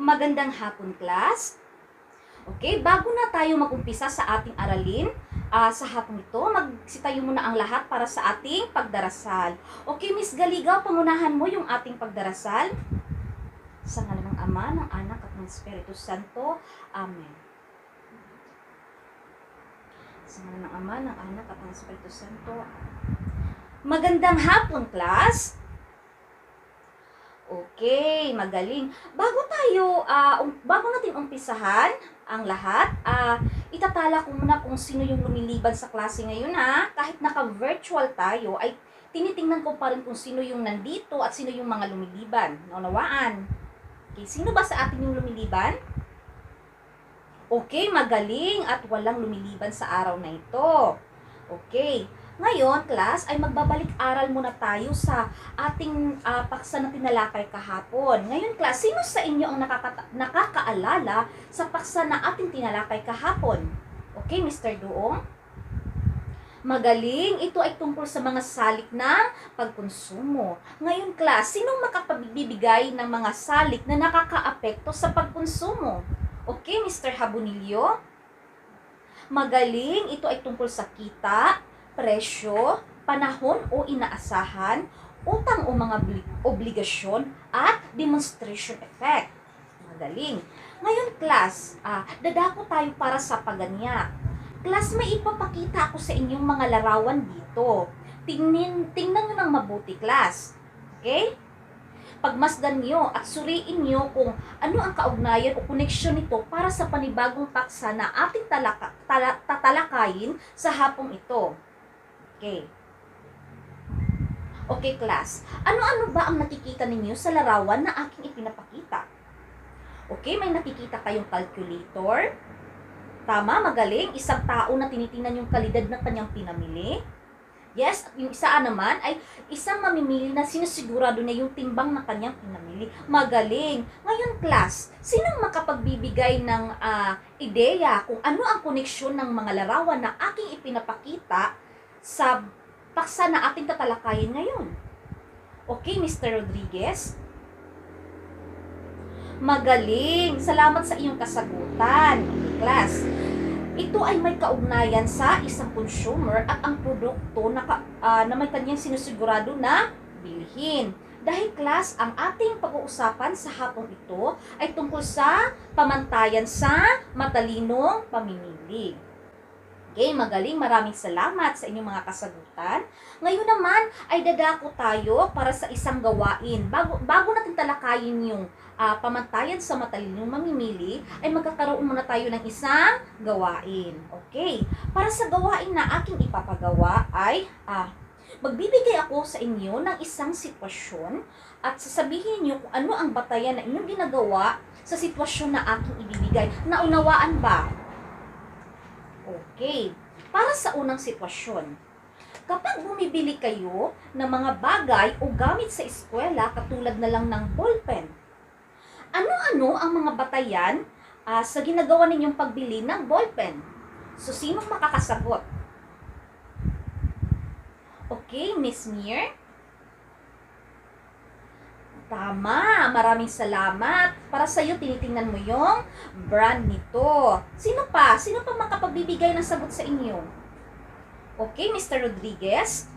Magandang hapon, class. Okay, bago na tayo mag-umpisa sa ating aralin, sa hapon ito, magsitayo muna ang lahat para sa ating pagdarasal. Okay, Miss Galigaw, pangunahan mo yung ating pagdarasal. Sa ngalan ng Ama, ng Anak, at ng Espiritu Santo. Amen. Sa ngalan ng Ama, ng Anak, at ng Espiritu Santo. Magandang hapon, class. Okay, magaling. Bago natin umpisahan ang lahat, itatala ko muna kung sino yung lumilibad sa klase ngayon ha. Kahit naka-virtual tayo, ay tinitingnan ko pa rin kung sino yung nandito at sino yung mga lumiliban. Naunawaan? Okay, sino ba sa atin yung lumiliban? Okay, magaling at walang lumiliban sa araw na ito. Okay. Ngayon, class, ay magbabalik-aral muna tayo sa ating paksa na tinalakay kahapon. Ngayon, class, sino sa inyo ang nakakaalala sa paksa na ating tinalakay kahapon? Okay, Mr. Doong? Magaling, ito ay tungkol sa mga salik ng pagkonsumo. Ngayon, class, sinong makapagbibigay ng mga salik na nakakaapekto sa pagkonsumo? Okay, Mr. Habunilio? Magaling, ito ay tungkol sa kita, presyo, panahon o inaasahan, utang o mga obligasyon, at demonstration effect. Magaling. Ngayon, class, dadako tayo para sa paganyak. Class, may ipapakita ako sa inyong mga larawan dito. Tingnan nyo ng mabuti, class. Okay? Pagmasdan nyo at suriin nyo kung ano ang kaugnayan o koneksyon nito para sa panibagong paksa na ating tatalakayin sa hapong ito. Okay. Okay, class. Ano-ano ba ang nakikita ninyo sa larawan na aking ipinapakita? Okay, may nakikita kayong calculator. Tama, magaling. Isang tao na tinitingnan yung kalidad ng kanyang pinamili. Yes, at yung isa naman ay isang mamimili na sinisigurado niya yung timbang ng kanyang pinamili. Magaling. Ngayon, class, sinong makapagbibigay ng ideya kung ano ang koneksyon ng mga larawan na aking ipinapakita sa paksa na ating tatalakayin ngayon? Okay, Mr. Rodriguez? Magaling. Salamat sa iyong kasagutan. Okay, class. Ito ay may kaugnayan sa isang consumer at ang produkto na may kanyang sinusigurado na bilhin. Dahil, class, ang ating pag-uusapan sa hapong ito ay tungkol sa pamantayan sa matalinong pamimili. Okay, magaling. Maraming salamat sa inyong mga kasagutan. Ngayon naman ay dadako tayo para sa isang gawain. Bago natin talakayin yung pamantayan sa matalinong mamimili, ay magkakaroon muna tayo ng isang gawain. Okay, para sa gawain na aking ipapagawa ay magbibigay ako sa inyo ng isang sitwasyon at sasabihin niyo kung ano ang batayan na inyong ginagawa sa sitwasyon na aking ibibigay. Naunawaan ba? Okay. Para sa unang sitwasyon, kapag bumibili kayo ng mga bagay o gamit sa eskwela katulad na lang ng ballpen, ano-ano ang mga batayan sa ginagawa ninyong pagbili ng ballpen? So, sinong makakasagot? Okay, Miss Mir? Tama, maraming salamat. Para sa iyo, tinitingnan mo yung brand nito. Sino pa? Sino pa makapagbibigay ng sagot sa inyo? Okay, Mr. Rodriguez?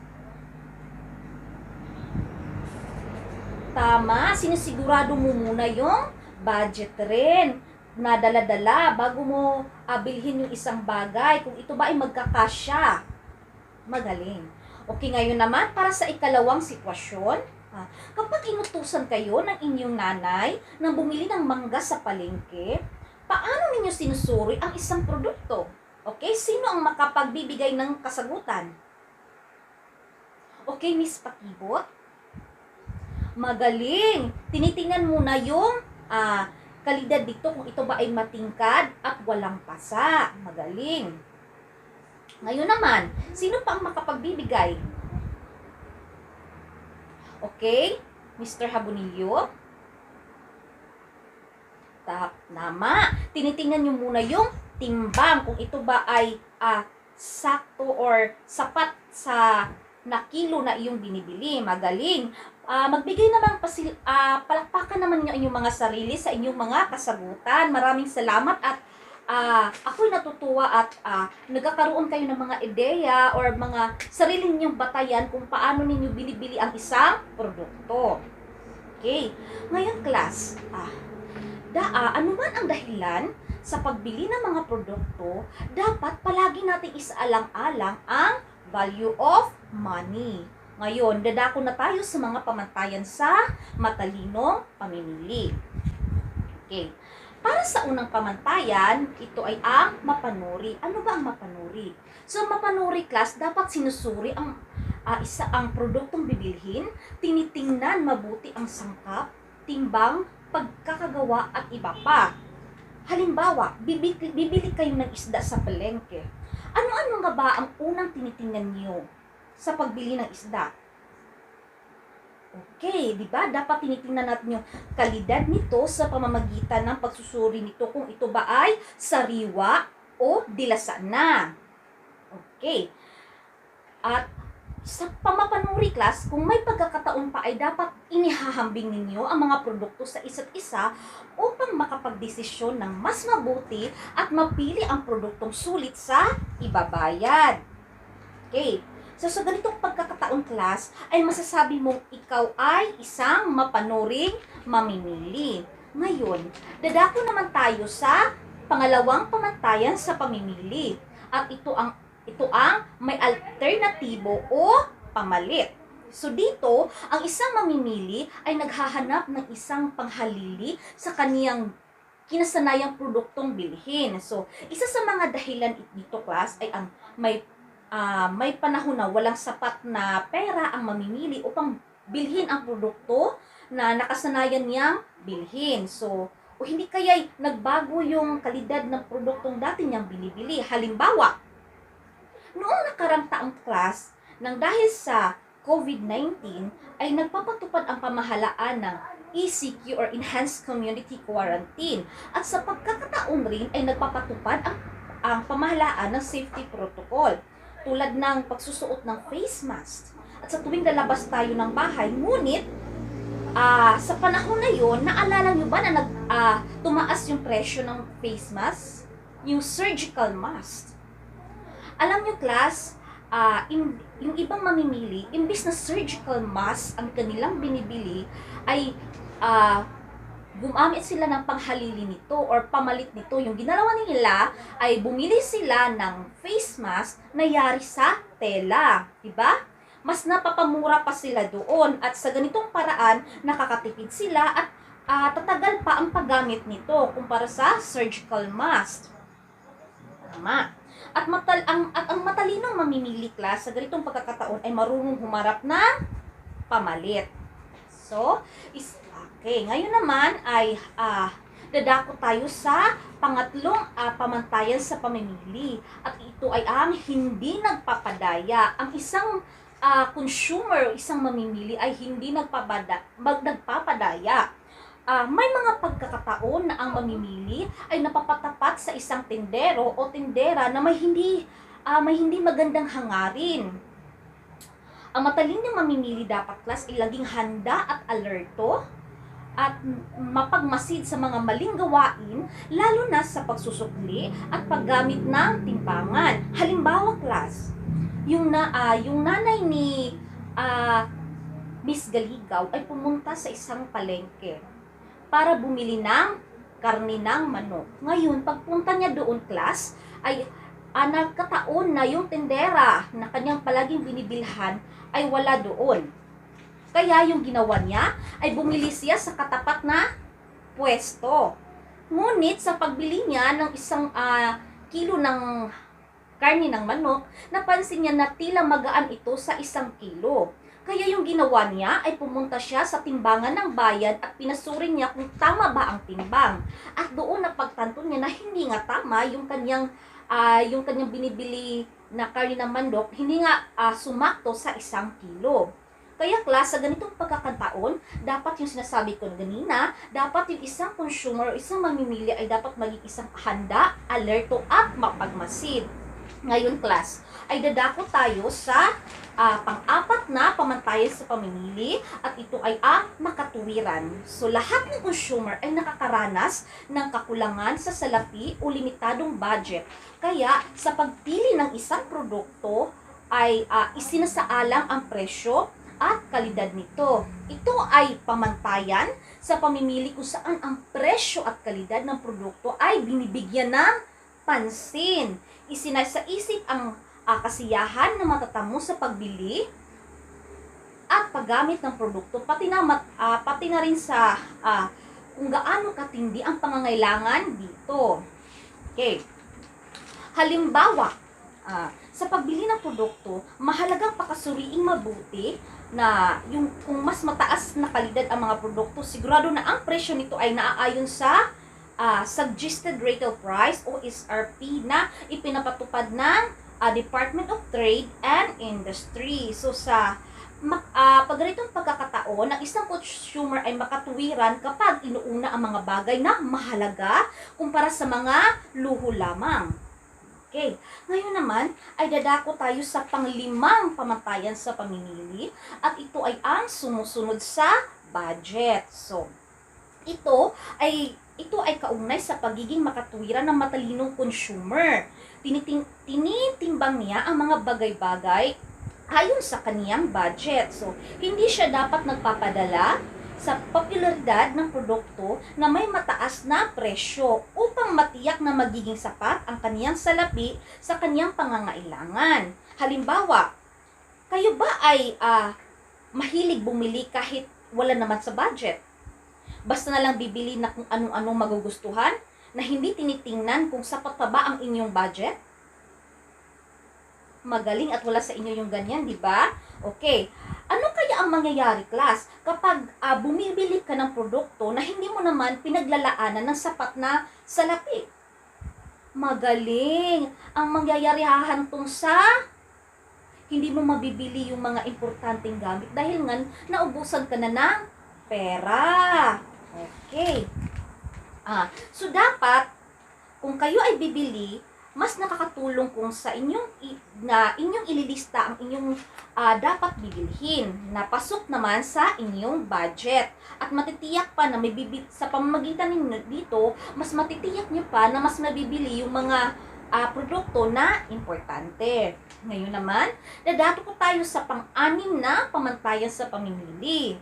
Tama, sinisigurado mo muna yung budget rin na dala-dala bago mo bilhin yung isang bagay. Kung ito ba ay magkakasya. Magaling. Okay, ngayon naman, para sa ikalawang sitwasyon, kapag inutusan kayo ng inyong nanay na bumili ng mangga sa palengke, paano ninyo sinusuri ang isang produkto? Okay, sino ang makapagbibigay ng kasagutan? Okay, Miss Pakibot? Magaling! Tinitingnan muna yung kalidad dito kung ito ba ay matingkad at walang pasa. Magaling! Ngayon naman, sino pa ang makapagbibigay? Okay, Mr. Habunilio? Tama. Tinitingnan nyo muna yung timbang kung ito ba ay sakto or sapat sa na kilo na iyong binibili. Magaling. Magbigay naman palakpakan naman niyo inyong mga sarili sa inyong mga kasagutan. Maraming salamat at ako'y natutuwa at nagkakaroon kayo ng mga ideya or mga sarili ninyong batayan kung paano ninyo binibili ang isang produkto. Okay. Ngayon, class, ano man ang dahilan sa pagbili ng mga produkto, dapat palagi nating isaalang-alang ang value of money. Ngayon, dadako na tayo sa mga pamantayan sa matalinong pamimili. Okay. Para sa unang pamantayan, ito ay ang mapanuri. Ano ba ang mapanuri? So, mapanuri, class, dapat sinusuri ang produktong bibilhin, tinitingnan mabuti ang sangkap, timbang, pagkakagawa at iba pa. Halimbawa, bibili kayo ng isda sa palengke. Ano-ano nga ba ang unang tinitingnan niyo sa pagbili ng isda? Okay, di ba? Dapat tinitingnan natin yung kalidad nito sa pamamagitan ng pagsusuri nito kung ito ba ay sariwa o dilasa na. Okay. At sa pamapanuri, class, kung may pagkakataon pa ay dapat inihahambing ninyo ang mga produkto sa isa't isa upang makapagdesisyon ng mas mabuti at mapili ang produktong sulit sa ibabayad. Okay. So, sa ganitong pagkakataon, class, ay masasabi mong ikaw ay isang mapanuring mamimili. Ngayon, dadako naman tayo sa pangalawang pamantayan sa pamimili. At ito ang may alternatibo o pamalit. So, dito, ang isang mamimili ay naghahanap ng isang panghalili sa kaniyang kinasanayang produktong bilhin. So, isa sa mga dahilan dito, class, ay ang may panahon na walang sapat na pera ang mamimili upang bilhin ang produkto na nakasanayan niyang bilhin. So, o hindi kaya'y nagbago yung kalidad ng produktong dati niyang binibili. Halimbawa, noong nakarang taong, class, nang dahil sa COVID-19 ay nagpapatupad ang pamahalaan ng ECQ or Enhanced Community Quarantine. At sa pagkakataon rin ay nagpapatupad ang pamahalaan ng safety protocol, tulad ng pagsusuot ng face mask. At sa tuwing lalabas tayo ng bahay, ngunit sa panahon na yon, naalala nyo ba na tumaas yung presyo ng face mask? Yung surgical mask. Alam nyo, class, yung ibang mamimili, imbis na surgical mask ang kanilang binibili, ay gumamit sila ng panghalili nito or pamalit nito. Yung ginalawa nila ay bumili sila ng face mask na yari sa tela. Diba? Mas napapamura pa sila doon. At sa ganitong paraan, nakakatipid sila at tatagal pa ang paggamit nito kumpara sa surgical mask. Tama. At ang matalinong mamimili, class, sa ganitong pagkakataon ay marunong humarap ng pamalit. So, okay, ngayon naman ay dadako tayo sa pangatlong pamantayan sa pamimili. At ito ay ang hindi nagpapadaya. Ang isang consumer, isang mamimili ay hindi nagpapadaya. May mga pagkakataon na ang mamimili ay napapatapat sa isang tindero o tindera na may hindi magandang hangarin. Ang matalinong mamimili dapat, class, ay laging handa at alerto at mapagmasid sa mga maling gawain, lalo na sa pagsusukli at paggamit ng timbangan. Halimbawa, class, yung nanay ni Miss Galigaw ay pumunta sa isang palengke para bumili ng karne ng manok. Ngayon, pagpunta niya doon, class, ay nagkataon na yung tindera na kanyang palaging binibilhan ay wala doon. Kaya yung ginawa niya ay bumili siya sa katapat na pwesto. Ngunit sa pagbili niya ng isang kilo ng karne ng manok, napansin niya na tila magaan ito sa 1 kilo. Kaya yung ginawa niya ay pumunta siya sa timbangan ng bayan at pinasuri niya kung tama ba ang timbang. At doon napagtanto niya na hindi nga tama yung kanyang binibili na karne ng manok, hindi nga sumakto sa 1 kilo. Kaya, class, sa ganitong pagkakataon, dapat yung sinasabi ko kanina, dapat yung isang consumer o isang mamimili ay dapat maging isang handa, alerto at mapagmasid. Ngayon, class, ay dadako tayo sa pang-apat na pamantayan sa pamimili at ito ay ang makatuwiran. So lahat ng consumer ay nakakaranas ng kakulangan sa salapi o limitadong budget. Kaya sa pagpili ng isang produkto ay isinasaalang ang presyo at kalidad nito. Ito ay pamantayan sa pamimili kung saan ang presyo at kalidad ng produkto ay binibigyan ng pansin. Isinasa-isip ang kasiyahan na matatamo sa pagbili at paggamit ng produkto, pati na rin sa kung gaano katindi ang pangangailangan dito. Okay. Halimbawa, sa pagbili ng produkto, mahalagang pakasuriing mabuti na yung kung mas mataas na kalidad ang mga produkto, sigurado na ang presyo nito ay naaayon sa suggested retail price o SRP na ipinapatupad ng Department of Trade and Industry. So sa pagganitong pagkakataon, ang isang consumer ay makatuwiran kapag inuuna ang mga bagay na mahalaga kumpara sa mga luho lamang. Okay. Ngayon naman ay dadako tayo sa panglimang pamantayan sa pamimili at ito ay ang sumusunod sa budget. So, ito ay kaugnay sa pagiging makatuwiran ng matalinong consumer. Tinitimbang niya ang mga bagay-bagay ayon sa kaniyang budget. So, hindi siya dapat nagpapadala sa popularidad ng produkto na may mataas na presyo upang matiyak na magiging sapat ang kaniyang salapi sa kaniyang pangangailangan. Halimbawa, kayo ba ay mahilig bumili kahit wala naman sa budget? Basta na lang bibili na kung anong-anong magugustuhan na hindi tinitingnan kung sapat pa ba ang inyong budget? Magaling at wala sa inyo yung ganyan, di ba? Okay. Ano kaya ang mangyayari, class, kapag bumibili ka ng produkto na hindi mo naman pinaglalaanan ng sapat na salapi? Magaling. Ang mangyayari hahantong sa hindi mo mabibili yung mga importanteng gamit dahil nga naubusan ka na ng pera. Okay. So dapat, kung kayo ay bibili, mas nakakatulong kung sa inyong ililista ang inyong dapat bibilhin na pasok naman sa inyong budget at matitiyak pa na sa pamamagitan ninyo dito, mas matitiyak nyo pa na mas mabibili yung mga produkto na importante. Ngayon naman, dadato po tayo sa pang-anim na pamantayan sa pamimili.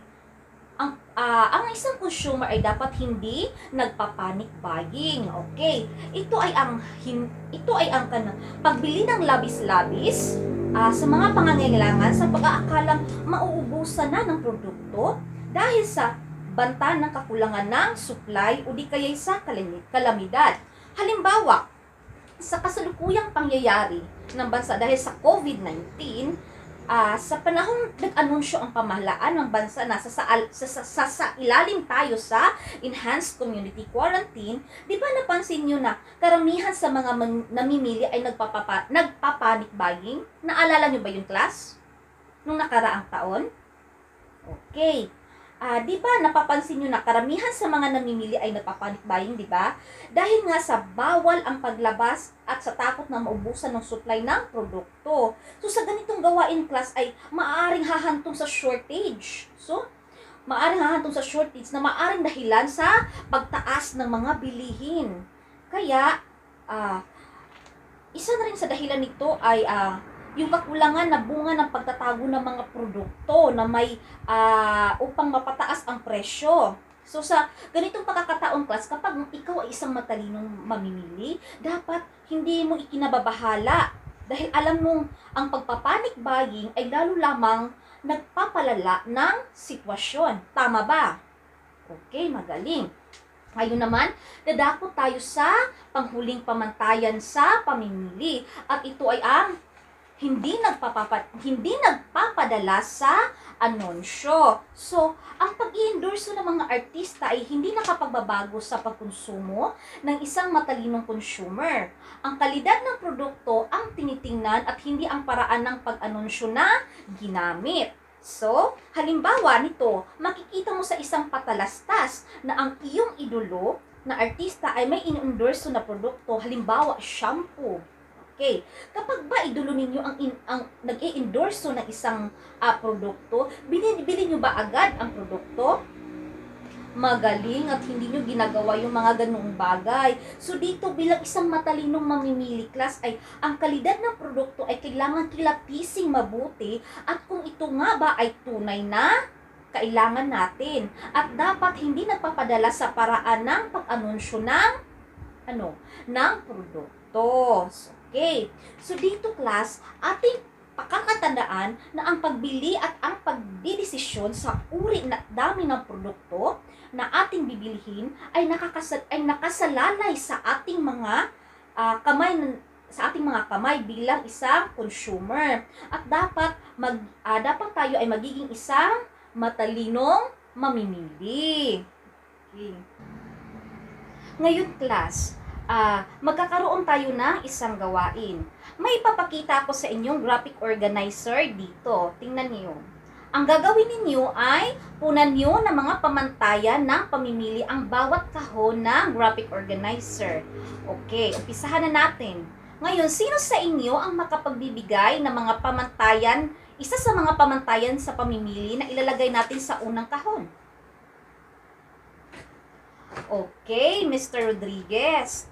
Ang isang consumer ay dapat hindi nagpa-panic buying. Okay. Ito ay ang pagbili ng labis-labis sa mga pangangailangan sa pag-aakalang mauubusan na ng produkto dahil sa banta ng kakulangan ng supply o di kaya sa kalamidad. Halimbawa, sa kasalukuyang pangyayari ng bansa dahil sa COVID-19, sa panahong nag-anunsyo ang pamahalaan ng bansa na sa ilalim tayo sa enhanced community quarantine, di ba napansin nyo na karamihan sa mga namimili ay nagpapanic buying? Naalala nyo ba yung class? Nung nakaraang taon? Okay. Di ba napapansin nyo na karamihan sa mga namimili ay nagpapanic buying, di ba? Dahil nga sa bawal ang paglabas at sa takot na maubusan ng supply ng produkto. So sa ganitong gawain, class, ay maaaring hahantong sa shortage. So, maaaring hahantong sa shortage na maaaring dahilan sa pagtaas ng mga bilihin. Kaya, isa na rin sa dahilan nito ay yung kakulangan na bunga ng pagtatago ng mga produkto na may upang mapataas ang presyo. So sa ganitong pagkakataon, class, kapag ikaw ay isang matalinong mamimili, dapat hindi mo ikinababahala dahil alam mong ang pagpapanik buying ay lalo lamang nagpapalala ng sitwasyon. Tama ba? Okay, magaling. Ngayon naman, dadako tayo sa panghuling pamantayan sa pamimili at ito ay ang hindi nagpapadala sa anunsyo. So, ang pag-i-endorso ng mga artista ay hindi nakapagbabago sa pagkonsumo ng isang matalinong consumer. Ang kalidad ng produkto ang tinitingnan at hindi ang paraan ng pag-anunsyo na ginamit. So, halimbawa nito, makikita mo sa isang patalastas na ang iyong idolo na artista ay may in-endorso na produkto, halimbawa shampoo. Okay. Kapag ba idulo ninyo ang nag-i-endorso ng isang produkto, binibili nyo ba agad ang produkto? Magaling at hindi nyo ginagawa yung mga ganung bagay. So dito bilang isang matalinong mamimili class ay ang kalidad ng produkto ay kailangan kilatising mabuti at kung ito nga ba ay tunay na kailangan natin at dapat hindi nagpapadala sa paraan ng pag-anunsyo ng produkto. Okay. So dito class, ating pakakatandaan na ang pagbili at ang pagdidesisyon sa uri na dami ng produkto na ating bibilihin ay nakasalalay sa ating mga kamay bilang isang consumer. At dapat tayo ay magiging isang matalinong mamimili. Okay. Ngayon class, magkakaroon tayo ng isang gawain. May ipapakita ko sa inyong graphic organizer dito. Tingnan niyo. Ang gagawin ninyo ay punan niyo ng mga pamantayan ng pamimili ang bawat kahon ng graphic organizer. Okay, umpisahan na natin. Ngayon, sino sa inyo ang makapagbibigay ng mga pamantayan, isa sa mga pamantayan sa pamimili na ilalagay natin sa unang kahon? Okay, Mr. Rodriguez.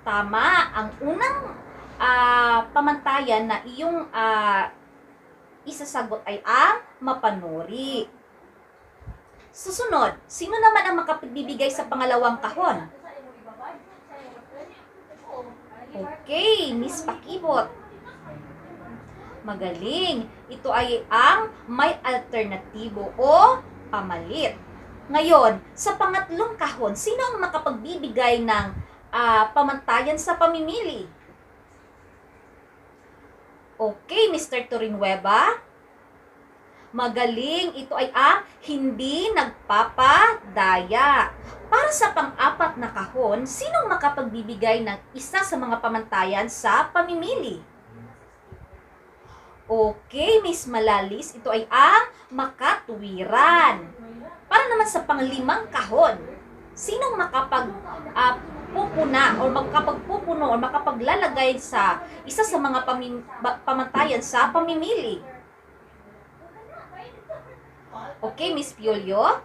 Tama, ang unang pamantayan na iyong isasagot ay ang mapanuri. Susunod, sino naman ang makapagbibigay sa pangalawang kahon? Okay, Miss Pakibot. Magaling. Ito ay ang may alternatibo o pamalit. Ngayon, sa pangatlong kahon, sino ang makapagbibigay ng pamantayan sa pamimili? Okay, Mr. Turinweba. Magaling. Ito ay ang hindi nagpapadaya. Para sa pang-apat na kahon, sinong makapagbibigay ng isa sa mga pamantayan sa pamimili? Okay, Miss Malalis. Ito ay ang makatuwiran. Para naman sa panglimang kahon, sinong makapagpupuno o makapaglalagay sa isa sa mga pamantayan sa pamimili? Okay, Miss Piolio?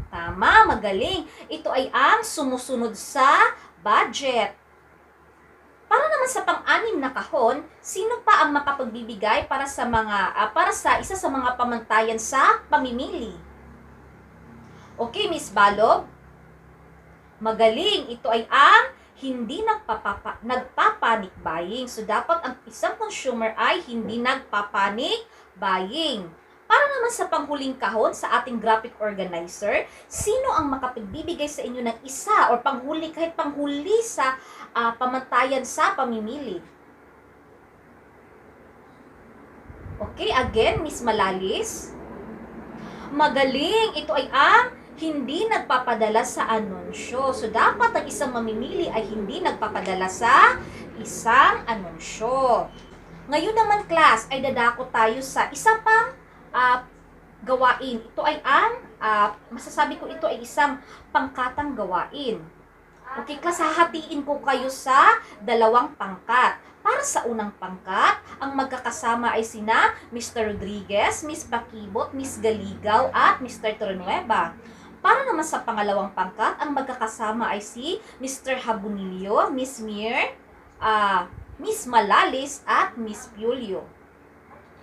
Tama, magaling. Ito ay ang sumusunod sa budget. Para naman sa pang-anim na kahon, sino pa ang makapagbibigay para sa isa sa mga pamantayan sa pamimili? Okay, Miss Balog? Magaling. Ito ay ang hindi nagpapanic buying. So, dapat ang isang consumer ay hindi nagpapanic buying. Para naman sa panghuling kahon sa ating graphic organizer, sino ang makapagbibigay sa inyo ng isa or kahit panghuli sa pamantayan sa pamimili? Okay, again, Miss Malalis. Magaling. Ito ay ang hindi nagpapadala sa anunsyo. So, dapat ang isang mamimili ay hindi nagpapadala sa isang anunsyo. Ngayon naman, class, ay dadako tayo sa isa pang gawain. Ito ay masasabi ko ito ay isang pangkatang gawain. Okay, class, hahatiin ko kayo sa dalawang pangkat. Para sa unang pangkat, ang magkakasama ay sina Mr. Rodriguez, Miss Pakibot, Miss Galigaw, at Mr. Torrenueva. Para naman sa pangalawang pangkat, ang magkakasama ay si Mr. Habunilio, Miss Mir, Miss Malalis, at Miss Piolio.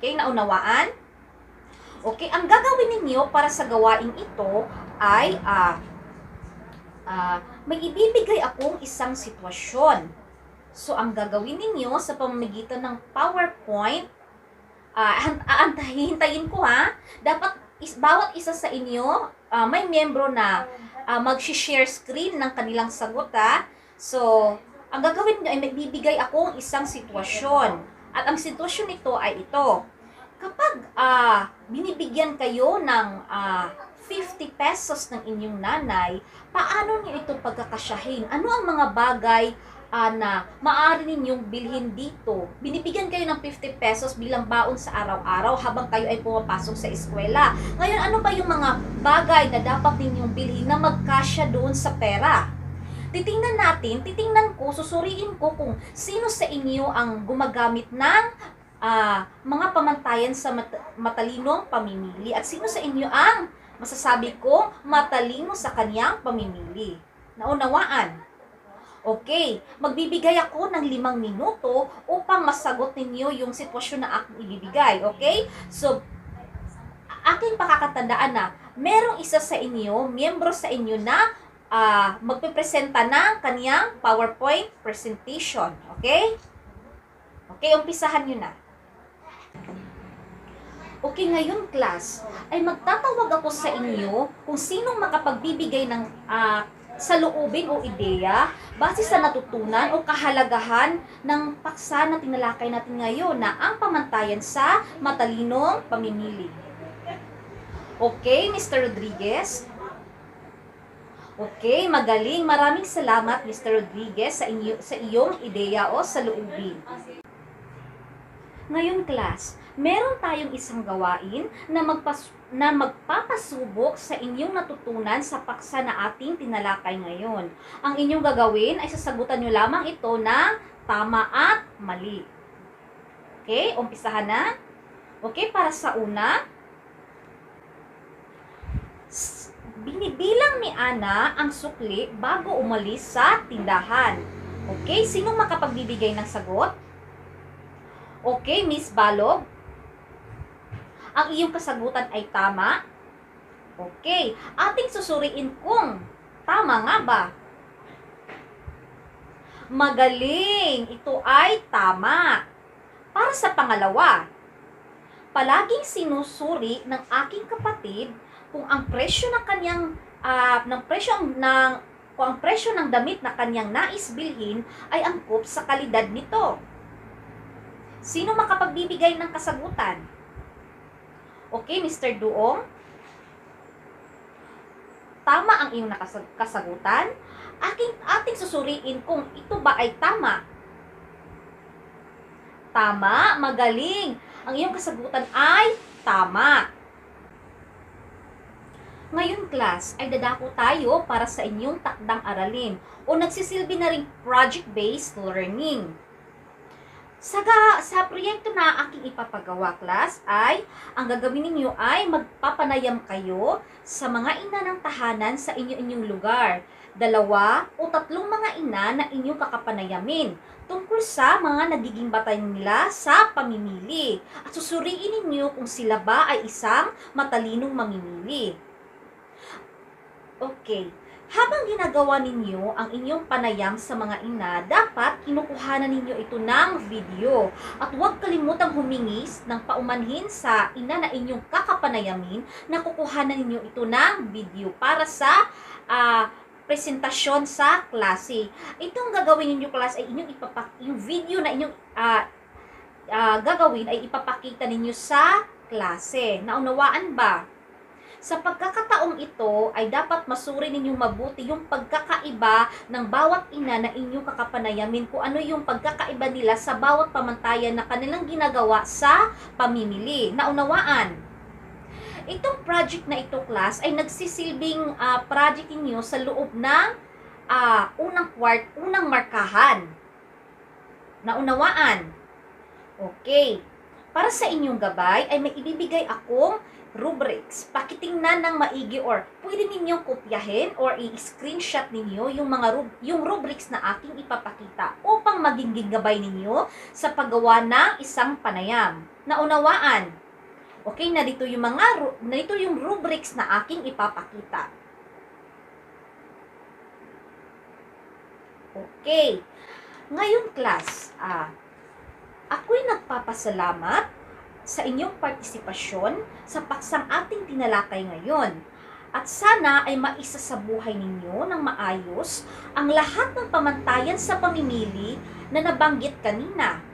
Okay, naunawaan? Okay, ang gagawin ninyo para sa gawain ito ay may ibibigay akong isang sitwasyon. So, ang gagawin ninyo sa pamamagitan ng PowerPoint, hintayin ko dapat bawat isa sa inyo, may miyembro na mag-share screen ng kanilang sagot So, ang gagawin nyo ay magbibigay akong isang sitwasyon. At ang sitwasyon nito ay ito. Kapag binibigyan kayo ng 50 pesos ng inyong nanay, paano niyo ito pagkakasyahin? Ano ang mga bagay na maaari ninyong bilhin dito? Binibigyan kayo ng 50 pesos bilang baon sa araw-araw habang kayo ay pumapasok sa eskwela. Ngayon, ano ba yung mga bagay na dapat ninyong bilhin na magkasya doon sa pera? titingnan ko, susuriin ko kung sino sa inyo ang gumagamit ng mga pamantayan sa matalinong pamimili at sino sa inyo ang masasabi ko matalino sa kanyang pamimili. Naunawaan? Okay, magbibigay ako ng 5 minuto upang masagot ninyo yung sitwasyon na aking ibibigay. Okay? So, aking pakakatandaan na merong isa sa inyo, miyembro sa inyo na magpipresenta ng kaniyang PowerPoint presentation. Okay? Okay, umpisahan nyo na. Okay, ngayon class, ay magtatawag ako sa inyo kung sinong makapagbibigay ng saloobin o ideya base sa natutunan o kahalagahan ng paksa na tinalakay natin ngayon na ang pamantayan sa matalinong pamimili. Okay, Mr. Rodriguez? Okay, magaling. Maraming salamat, Mr. Rodriguez, sa iyong ideya o saloobin. Ngayon, class, meron tayong isang gawain na magpapasubok sa inyong natutunan sa paksa na ating tinalakay ngayon. Ang inyong gagawin ay sasagutan nyo lamang ito ng tama at mali. Okay, umpisahan na. Okay, para sa una, binibilang ni Ana ang sukli bago umalis sa tindahan. Okay, sinong makapagbibigay ng sagot? Okay, Miss Balog? Ang iyong kasagutan ay tama? Okay, ating susuriin kung tama nga ba? Magaling! Ito ay tama. Para sa pangalawa, palaging sinusuri ng aking kapatid kung ang presyo ng kanyang kung ang presyo ng damit na kanyang nais bilhin ay angkop sa kalidad nito. Sino makapagbibigay ng kasagutan? Okay, Mr. Duong? Tama ang iyong kasagutan. Ating susuriin kung ito ba ay tama. Tama, magaling. Ang iyong kasagutan ay tama. Ngayon, class, ay dadako tayo para sa inyong takdang aralin o nagsisilbi na ring project-based learning. Sa proyekto na aking ipapagawa, class, ay ang gagawin ninyo ay magpapanayam kayo sa mga ina ng tahanan sa inyong lugar. 2 o 3 mga ina na inyong kakapanayamin tungkol sa mga nagiging batay nila sa pamimili. At susuriin ninyo kung sila ba ay isang matalinong mamimili. Okay. Habang ginagawa ninyo ang inyong panayam sa mga ina, dapat kinukuhanan ninyo ito ng video. At huwag kalimutang humingi ng paumanhin sa ina na inyong kakapanayamin na kukuhanan ninyo ito ng video para sa presentasyon sa klase. Itong gagawin ninyo, class, ay yung video na inyong gagawin ay ipapakita ninyo sa klase. Naunawaan ba? Sa pagkakataong ito ay dapat masuri ninyong mabuti yung pagkakaiba ng bawat ina na inyong kakapanayamin kung ano yung pagkakaiba nila sa bawat pamantayan na kanilang ginagawa sa pamimili. Naunawaan? Itong project na ito, class, ay nagsisilbing project ninyo sa loob ng unang markahan. Naunawaan? Okay. Para sa inyong gabay ay may ibibigay akong rubrics. Pakitingnan ng maigi or pwede ninyong kopyahin or i-screenshot ninyo yung rubrics na aking ipapakita upang maging gabay ninyo sa paggawa ng isang panayam. Naunawaan? Okay, narito yung rubrics na aking ipapakita. Okay. Ngayon, class, ako'y nagpapasalamat sa inyong partisipasyon sa paksang ating tinalakay ngayon. At sana ay maisa sa buhay ninyo ng maayos ang lahat ng pamantayan sa pamimili na nabanggit kanina.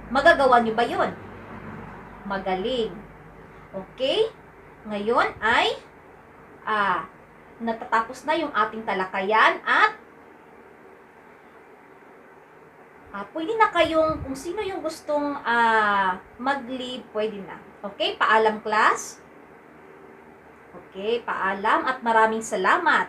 Magagawa niyo ba yun? Magaling. Okay? Ngayon ay natatapos na yung ating talakayan at pwede na kayong, kung sino yung gustong mag-leave, pwede na. Okay, paalam, class. Okay, paalam at maraming salamat.